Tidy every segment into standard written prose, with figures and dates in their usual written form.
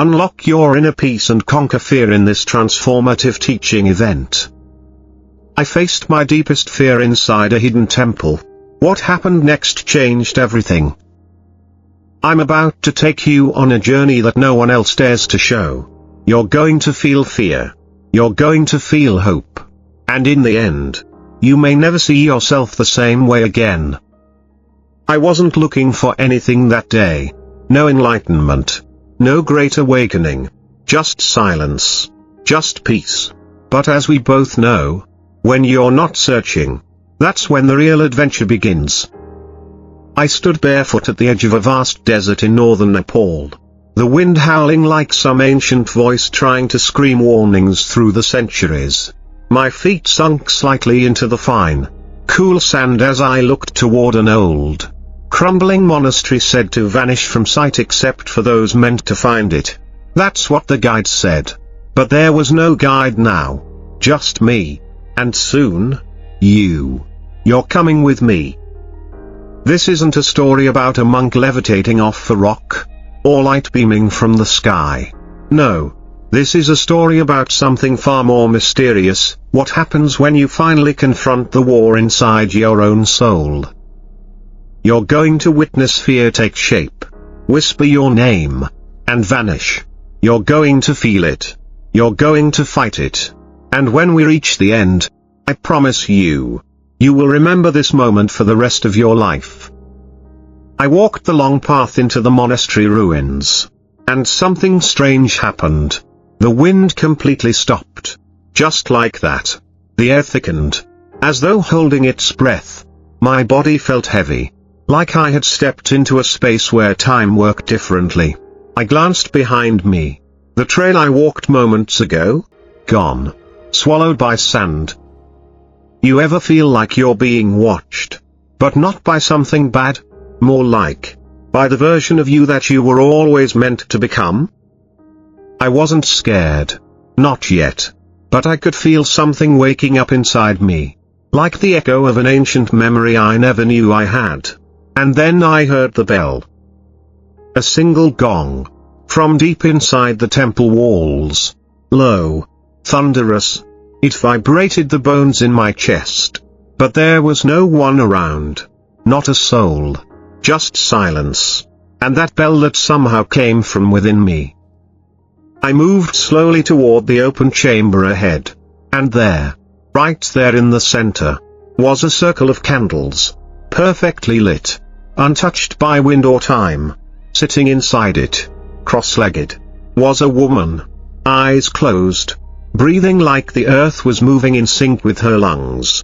Unlock your inner peace and conquer fear in this transformative teaching event. I faced my deepest fear inside a hidden temple. What happened next changed everything. I'm about to take you on a journey that no one else dares to show. You're going to feel fear. You're going to feel hope. And in the end, you may never see yourself the same way again. I wasn't looking for anything that day. No enlightenment. No great awakening. Just silence. Just peace. But as we both know, when you're not searching, that's when the real adventure begins. I stood barefoot at the edge of a vast desert in northern Nepal. The wind howling like some ancient voice trying to scream warnings through the centuries. My feet sunk slightly into the fine, cool sand as I looked toward an old, crumbling monastery said to vanish from sight except for those meant to find it. That's what the guide said. But there was no guide now. Just me. And soon, you. You're coming with me. This isn't a story about a monk levitating off a rock, or light beaming from the sky. No. This is a story about something far more mysterious, what happens when you finally confront the war inside your own soul. You're going to witness fear take shape, whisper your name, and vanish. You're going to feel it. You're going to fight it. And when we reach the end, I promise you, you will remember this moment for the rest of your life. I walked the long path into the monastery ruins. And something strange happened. The wind completely stopped. Just like that. The air thickened. As though holding its breath. My body felt heavy. Like I had stepped into a space where time worked differently. I glanced behind me. The trail I walked moments ago? Gone. Swallowed by sand. You ever feel like you're being watched? But not by something bad? More like, by the version of you that you were always meant to become? I wasn't scared. Not yet. But I could feel something waking up inside me. Like the echo of an ancient memory I never knew I had. And then I heard the bell. A single gong. From deep inside the temple walls. Low. Thunderous. It vibrated the bones in my chest. But there was no one around. Not a soul. Just silence. And that bell that somehow came from within me. I moved slowly toward the open chamber ahead. And there, right there in the center, was a circle of candles. Perfectly lit. Untouched by wind or time. Sitting inside it, cross-legged, was a woman. Eyes closed. Breathing like the earth was moving in sync with her lungs.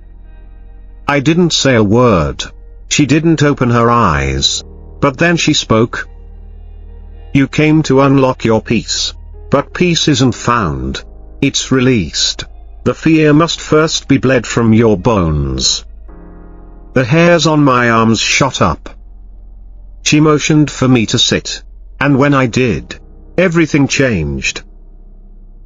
I didn't say a word. She didn't open her eyes. But then she spoke. You came to unlock your peace. But peace isn't found. It's released. The fear must first be bled from your bones. The hairs on my arms shot up. She motioned for me to sit. And when I did, everything changed.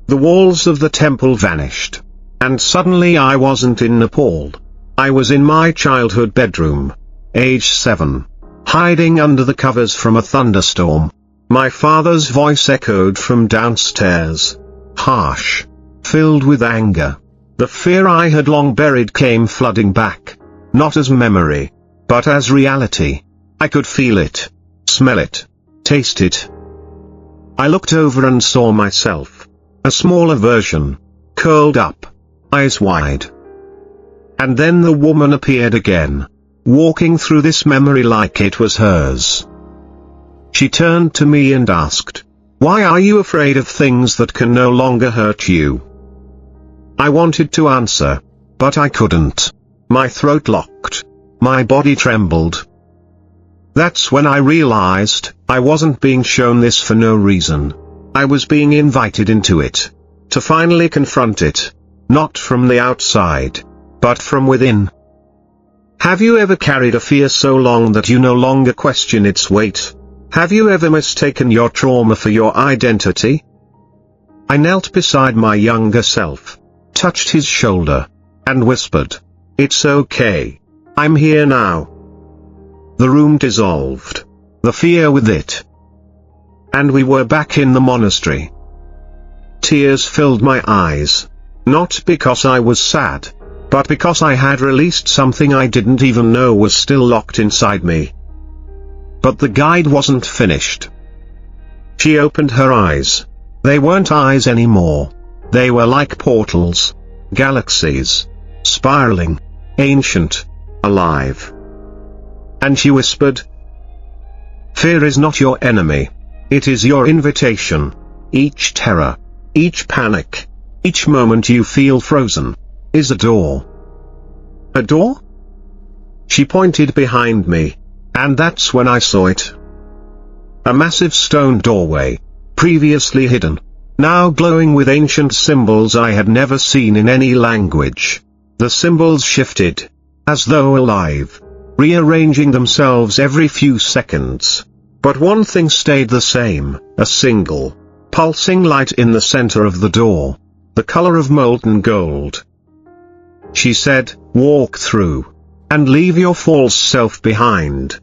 The walls of the temple vanished. And suddenly I wasn't in Nepal. I was in my childhood bedroom. Age 7. Hiding under the covers from a thunderstorm. My father's voice echoed from downstairs. Harsh. Filled with anger. The fear I had long buried came flooding back. Not as memory, but as reality. I could feel it. Smell it. Taste it. I looked over and saw myself. A smaller version. Curled up. Eyes wide. And then the woman appeared again. Walking through this memory like it was hers. She turned to me and asked, "Why are you afraid of things that can no longer hurt you?" I wanted to answer, but I couldn't. My throat locked. My body trembled. That's when I realized, I wasn't being shown this for no reason. I was being invited into it. To finally confront it. Not from the outside, but from within. Have you ever carried a fear so long that you no longer question its weight? Have you ever mistaken your trauma for your identity? I knelt beside my younger self, touched his shoulder, and whispered, "It's okay. I'm here now." The room dissolved. The fear with it. and we were back in the monastery. Tears filled my eyes. Not because I was sad, but because I had released something I didn't even know was still locked inside me. But the guide wasn't finished. She opened her eyes. They weren't eyes anymore. They were like portals, galaxies, spiraling, ancient, alive. And she whispered, "Fear is not your enemy. It is your invitation. Each terror, each panic, each moment you feel frozen, is a door." A door? She pointed behind me, and that's when I saw it. A massive stone doorway, previously hidden, now glowing with ancient symbols I had never seen in any language. The symbols shifted, as though alive, rearranging themselves every few seconds. But one thing stayed the same, a single, pulsing light in the center of the door, the color of molten gold. She said, "Walk through, and leave your false self behind."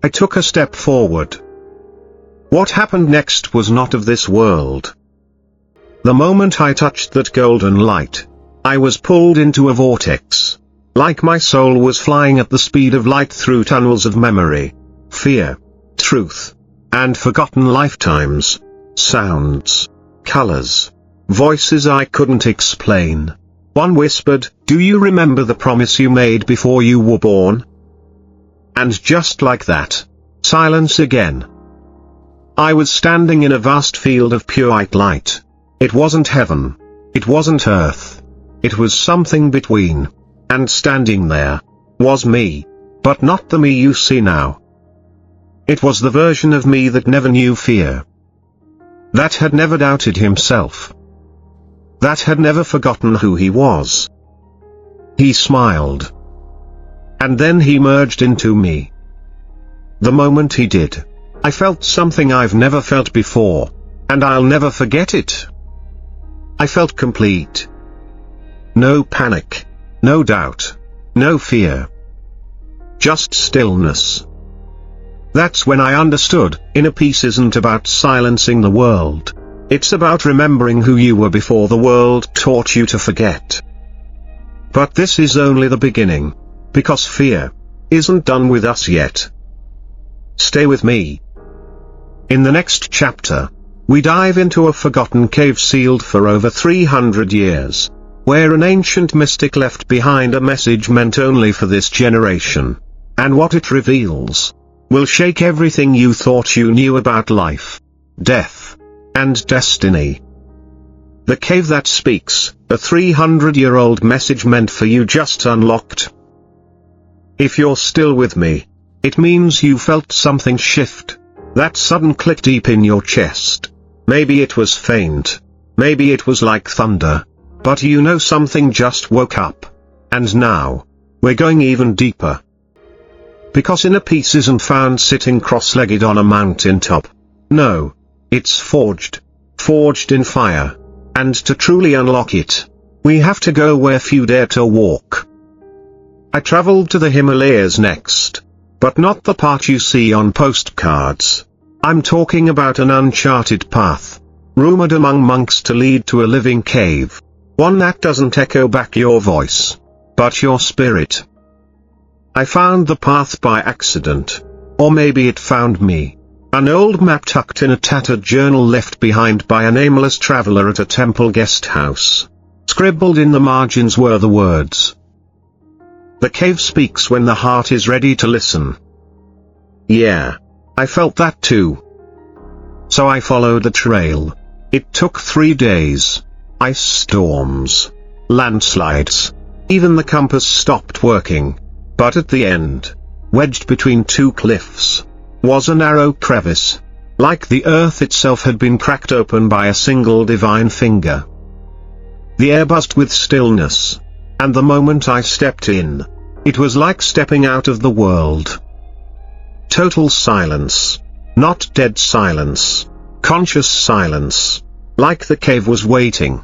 I took a step forward. What happened next was not of this world. The moment I touched that golden light, I was pulled into a vortex, like my soul was flying at the speed of light through tunnels of memory, fear, truth, and forgotten lifetimes, sounds, colors, voices I couldn't explain. One whispered, "Do you remember the promise you made before you were born?" And just like that, silence again. I was standing in a vast field of pure white light. It wasn't heaven. It wasn't earth. It was something between. And standing there was me, but not the me you see now. It was the version of me that never knew fear. That had never doubted himself. That had never forgotten who he was. He smiled. And then he merged into me. The moment he did, I felt something I've never felt before, and I'll never forget it. I felt complete. No panic, no doubt, no fear. Just stillness. That's when I understood, inner peace isn't about silencing the world. It's about remembering who you were before the world taught you to forget. But this is only the beginning, because fear isn't done with us yet. Stay with me. In the next chapter, we dive into a forgotten cave sealed for over 300 years, where an ancient mystic left behind a message meant only for this generation. And what it reveals will shake everything you thought you knew about life, death, and destiny. The cave that speaks, a 300-year-old message meant for you just unlocked. If you're still with me, it means you felt something shift. That sudden click deep in your chest. Maybe it was faint. Maybe it was like thunder. But you know something just woke up. And now, we're going even deeper. Because inner peace isn't found sitting cross-legged on a mountaintop. No. It's forged. Forged in fire. And to truly unlock it, we have to go where few dare to walk. I traveled to the Himalayas next. But not the part you see on postcards. I'm talking about an uncharted path, rumored among monks to lead to a living cave. One that doesn't echo back your voice, but your spirit. I found the path by accident. Or maybe it found me. An old map tucked in a tattered journal left behind by a nameless traveler at a temple guest house. Scribbled in the margins were the words, "The cave speaks when the heart is ready to listen." Yeah, I felt that too. So I followed the trail. It took 3 days. Ice storms, landslides, even the compass stopped working. But at the end, wedged between 2 cliffs, was a narrow crevice. Like the earth itself had been cracked open by a single divine finger. The air buzzed with stillness. And the moment I stepped in, it was like stepping out of the world. Total silence. Not dead silence. Conscious silence. Like the cave was waiting.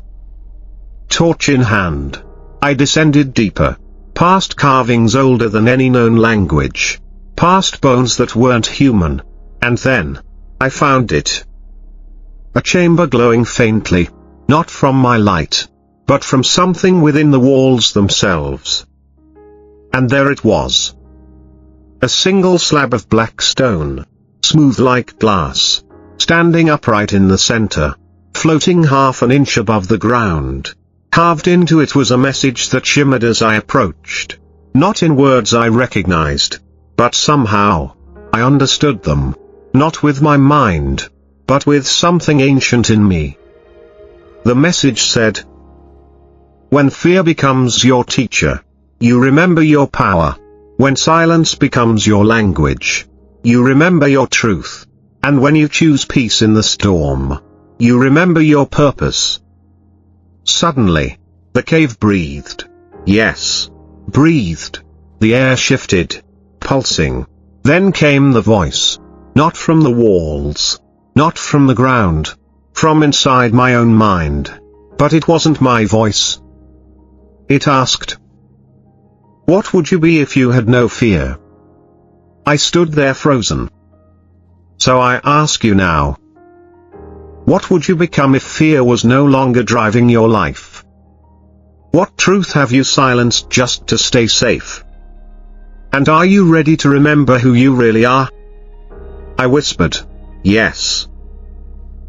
Torch in hand, I descended deeper. Past carvings older than any known language. Past bones that weren't human. And then, I found it. A chamber glowing faintly, not from my light, but from something within the walls themselves. And there it was. A single slab of black stone, smooth like glass, standing upright in the center, floating half an inch above the ground. Carved into it was a message that shimmered as I approached. Not in words I recognized, but somehow, I understood them. Not with my mind, but with something ancient in me. The message said, "When fear becomes your teacher, you remember your power. When silence becomes your language, you remember your truth. And when you choose peace in the storm, you remember your purpose." Suddenly, the cave breathed. Yes, breathed. The air shifted, pulsing. Then came the voice. Not from the walls, not from the ground, from inside my own mind. But it wasn't my voice. It asked, "What would you be if you had no fear?" I stood there frozen. So I ask you now. What would you become if fear was no longer driving your life? What truth have you silenced just to stay safe? And are you ready to remember who you really are? I whispered, "Yes."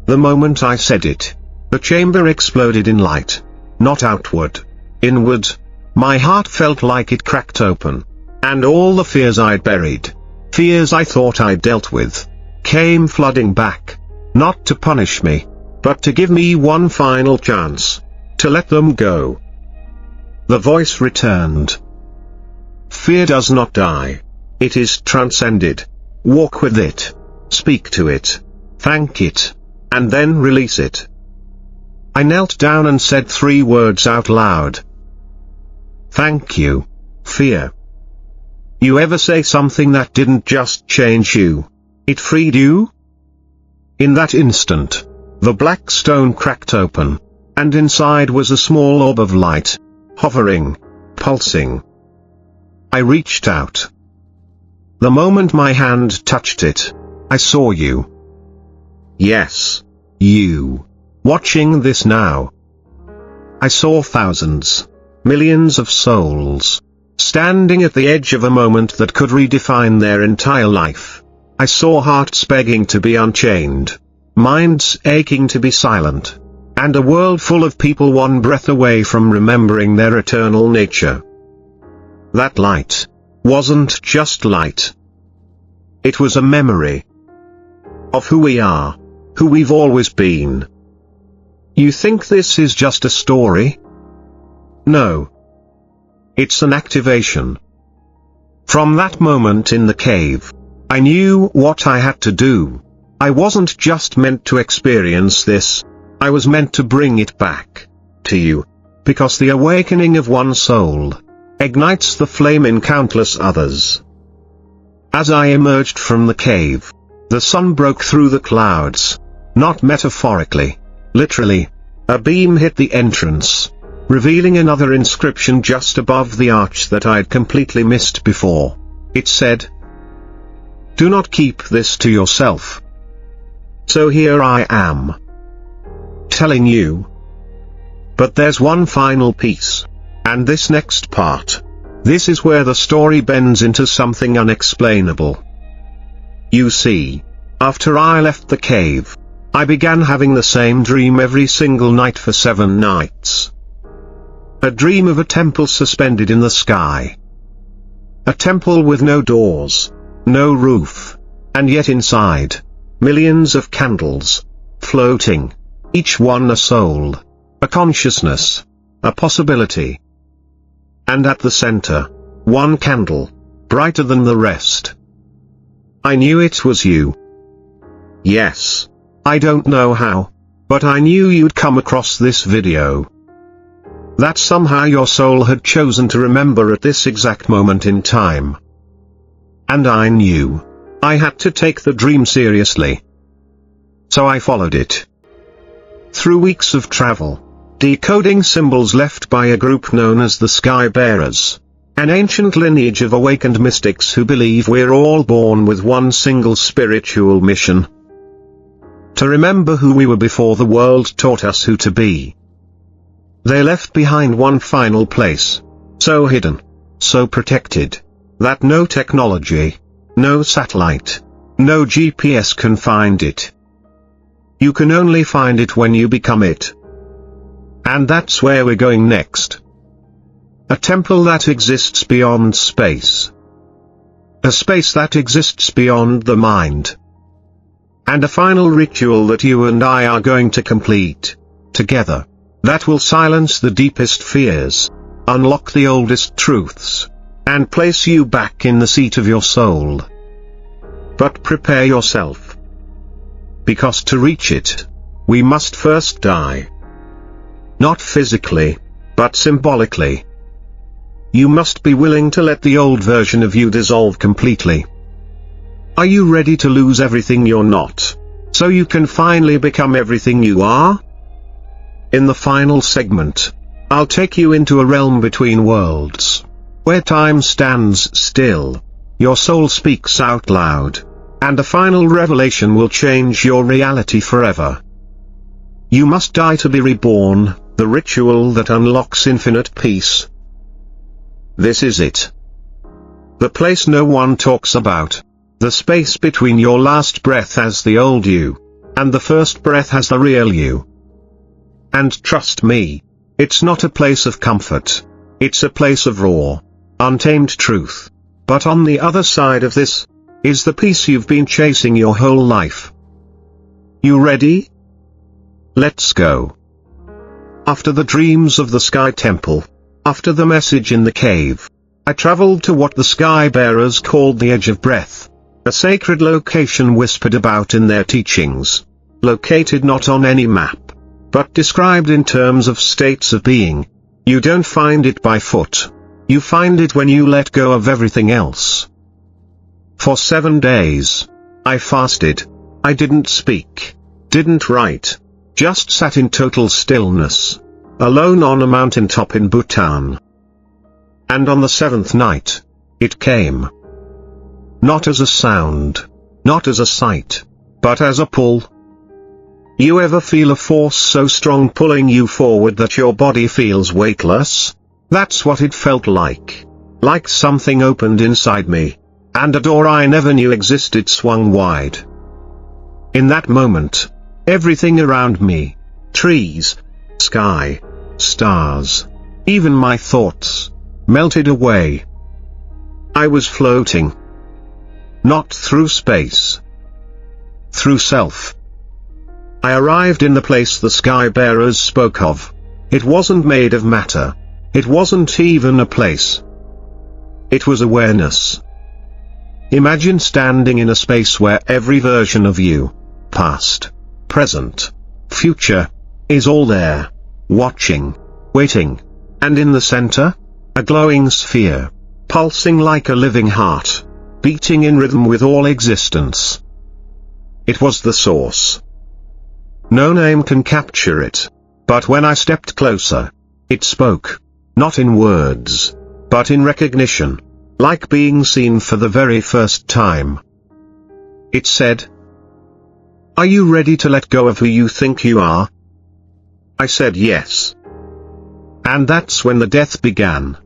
The moment I said it, the chamber exploded in light. Not outward, inward. My heart felt like it cracked open. And all the fears I'd buried, fears I thought I'd dealt with, came flooding back. Not to punish me, but to give me one final chance, to let them go. The voice returned. Fear does not die. It is transcended. Walk with it. Speak to it. Thank it. And then release it. I knelt down and said 3 words out loud. Thank you, fear. You ever say something that didn't just change you? It freed you? In that instant, the black stone cracked open, and inside was a small orb of light, hovering, pulsing. I reached out. The moment my hand touched it, I saw you. Yes, you. Watching this now. I saw thousands, millions of souls, standing at the edge of a moment that could redefine their entire life. I saw hearts begging to be unchained, minds aching to be silent, and a world full of people one breath away from remembering their eternal nature. That light wasn't just light. It was a memory of who we are, who we've always been. You think this is just a story? No. It's an activation. From that moment in the cave, I knew what I had to do. I wasn't just meant to experience this, I was meant to bring it back to you, because the awakening of one soul ignites the flame in countless others. As I emerged from the cave, the sun broke through the clouds, not metaphorically, literally. A beam hit the entrance, revealing another inscription just above the arch that I'd completely missed before. It said, "Do not keep this to yourself." So here I am, telling you. But there's one final piece. And this next part. This is where the story bends into something unexplainable. You see, after I left the cave, I began having the same dream every single night for 7 nights. A dream of a temple suspended in the sky. A temple with no doors, no roof, and yet inside, millions of candles, floating, each one a soul, a consciousness, a possibility. And at the center, one candle, brighter than the rest. I knew it was you. Yes. I don't know how, but I knew you'd come across this video. That somehow your soul had chosen to remember at this exact moment in time. And I knew I had to take the dream seriously. So I followed it. Through weeks of travel, decoding symbols left by a group known as the Sky Bearers, an ancient lineage of awakened mystics who believe we're all born with one single spiritual mission. to remember who we were before the world taught us who to be. They left behind one final place, so hidden, so protected, that no technology, no satellite, no GPS can find it. You can only find it when you become it. And that's where we're going next. A temple that exists beyond space. A space that exists beyond the mind. And a final ritual that you and I are going to complete, together, that will silence the deepest fears, unlock the oldest truths, and place you back in the seat of your soul. But prepare yourself. Because to reach it, we must first die. Not physically, but symbolically. You must be willing to let the old version of you dissolve completely. Are you ready to lose everything you're not, so you can finally become everything you are? In the final segment, I'll take you into a realm between worlds, where time stands still, your soul speaks out loud, and a final revelation will change your reality forever. You must die to be reborn, the ritual that unlocks infinite peace. This is it. The place no one talks about. The space between your last breath as the old you, and the first breath as the real you. And trust me, it's not a place of comfort. It's a place of raw, untamed truth. But on the other side of this, is the peace you've been chasing your whole life. You ready? Let's go. After the dreams of the Sky Temple, after the message in the cave, I traveled to what the Sky Bearers called the Edge of Breath, a sacred location whispered about in their teachings, located not on any map, but described in terms of states of being. You don't find it by foot, you find it when you let go of everything else. For 7 days, I fasted, I didn't speak, didn't write, just sat in total stillness, alone on a mountaintop in Bhutan. And on the 7th night, it came. Not as a sound, not as a sight, but as a pull. You ever feel a force so strong pulling you forward that your body feels weightless? That's what it felt like. Like something opened inside me, and a door I never knew existed swung wide. In that moment, everything around me, trees, sky, stars, even my thoughts, melted away. I was floating. Not through space. Through self. I arrived in the place the Sky Bearers spoke of. It wasn't made of matter. It wasn't even a place. It was awareness. Imagine standing in a space where every version of you, past, present, future, is all there, watching, waiting, and in the center, a glowing sphere, pulsing like a living heart, beating in rhythm with all existence. It was the source. No name can capture it, but when I stepped closer, it spoke, not in words, but in recognition, like being seen for the very first time. It said, "Are you ready to let go of who you think you are?" I said yes. And that's when the death began.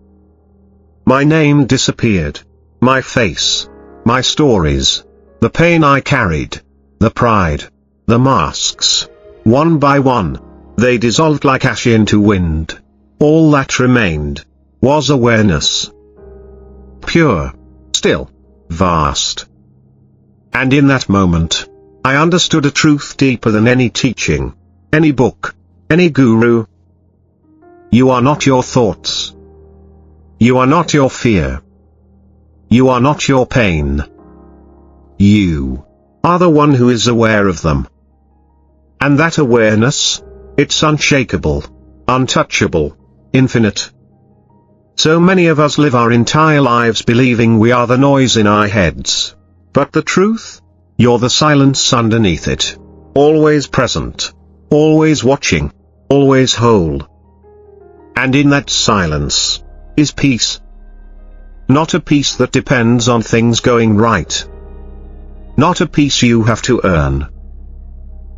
My name disappeared. My face, my stories, the pain I carried, the pride, the masks, one by one, they dissolved like ash into wind. All that remained was awareness. Pure, still, vast. And in that moment, I understood a truth deeper than any teaching, any book, any guru. You are not your thoughts. You are not your fear. You are not your pain. You are the one who is aware of them. And that awareness, it's unshakable, untouchable, infinite. So many of us live our entire lives believing we are the noise in our heads. But the truth? You're the silence underneath it. Always present. Always watching. Always whole. And in that silence, is peace. Not a peace that depends on things going right. Not a peace you have to earn.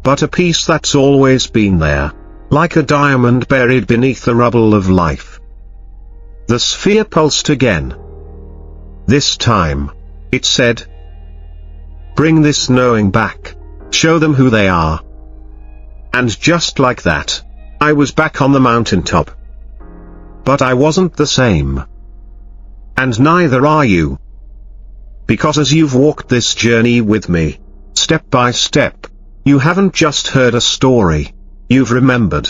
but a peace that's always been there, like a diamond buried beneath the rubble of life. The sphere pulsed again. This time, it said, "Bring this knowing back, show them who they are." And just like that, I was back on the mountaintop. But I wasn't the same. And neither are you. Because as you've walked this journey with me, step by step, you haven't just heard a story, you've remembered.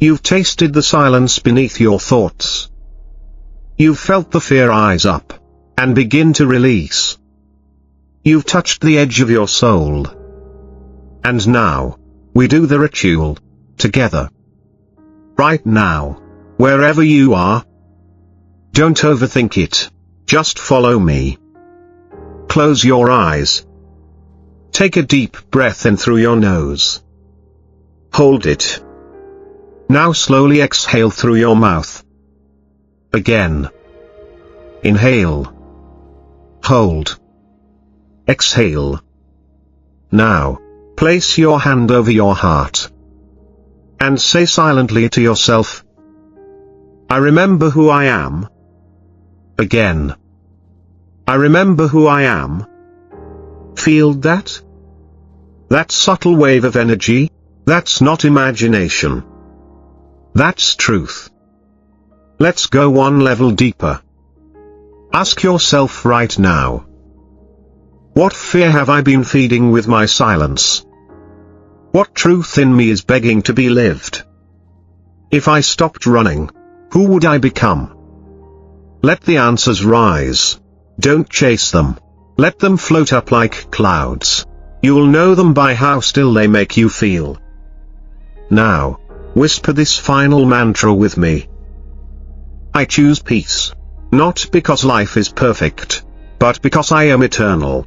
You've tasted the silence beneath your thoughts. You've felt the fear rise up, and begin to release. You've touched the edge of your soul. And now, we do the ritual, together. Right now, wherever you are. Don't overthink it, just follow me. Close your eyes. Take a deep breath in through your nose. Hold it. Now slowly exhale through your mouth. Again. Inhale. Hold. Exhale. Now, place your hand over your heart. And say silently to yourself, "I remember who I am." Again. "I remember who I am." Feel that? That subtle wave of energy, that's not imagination. That's truth. Let's go one level deeper. Ask yourself right now, what fear have I been feeding with my silence? What truth in me is begging to be lived? If I stopped running, who would I become? Let the answers rise. Don't chase them. Let them float up like clouds. You'll know them by how still they make you feel. Now, whisper this final mantra with me. I choose peace. Not because life is perfect, but because I am eternal.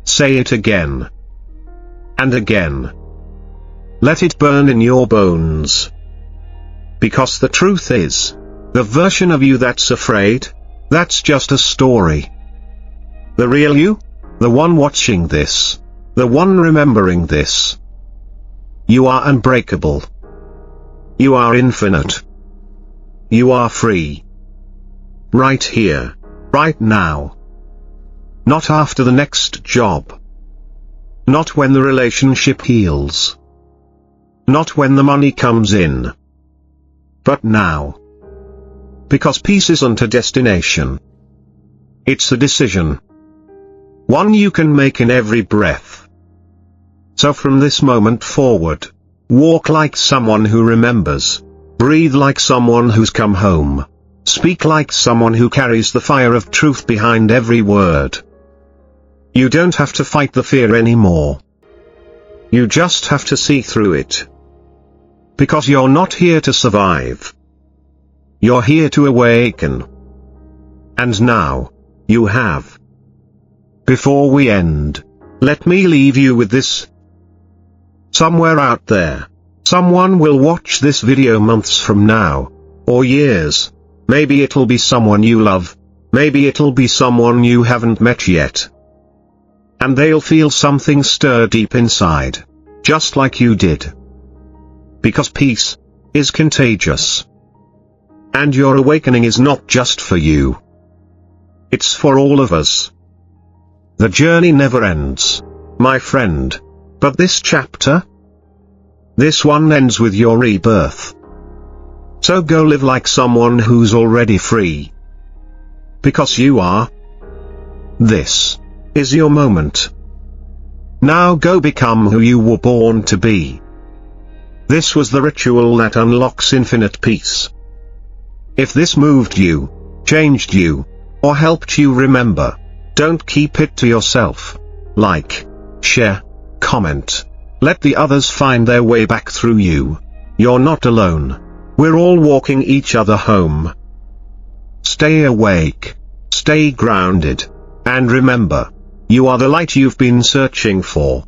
Say it again. And again. Let it burn in your bones. Because the truth is, the version of you that's afraid, that's just a story. The real you, the one watching this, the one remembering this. You are unbreakable. You are infinite. You are free. Right here, right now. Not after the next job. Not when the relationship heals. Not when the money comes in. But now. Because peace isn't a destination. It's a decision. One you can make in every breath. So from this moment forward, walk like someone who remembers. Breathe like someone who's come home. Speak like someone who carries the fire of truth behind every word. You don't have to fight the fear anymore. You just have to see through it. Because you're not here to survive. You're here to awaken. And now, you have. Before we end, let me leave you with this. Somewhere out there, someone will watch this video months from now, or years. Maybe it'll be someone you love, maybe it'll be someone you haven't met yet. And they'll feel something stir deep inside, just like you did. Because peace is contagious. And your awakening is not just for you. It's for all of us. The journey never ends, my friend, but this chapter? This one ends with your rebirth. So go live like someone who's already free. Because you are. This is your moment. Now go become who you were born to be. This was the ritual that unlocks infinite peace. If this moved you, changed you, or helped you remember, don't keep it to yourself. Like, share, comment. Let the others find their way back through you. You're not alone. We're all walking each other home. Stay awake. Stay grounded. And remember, you are the light you've been searching for.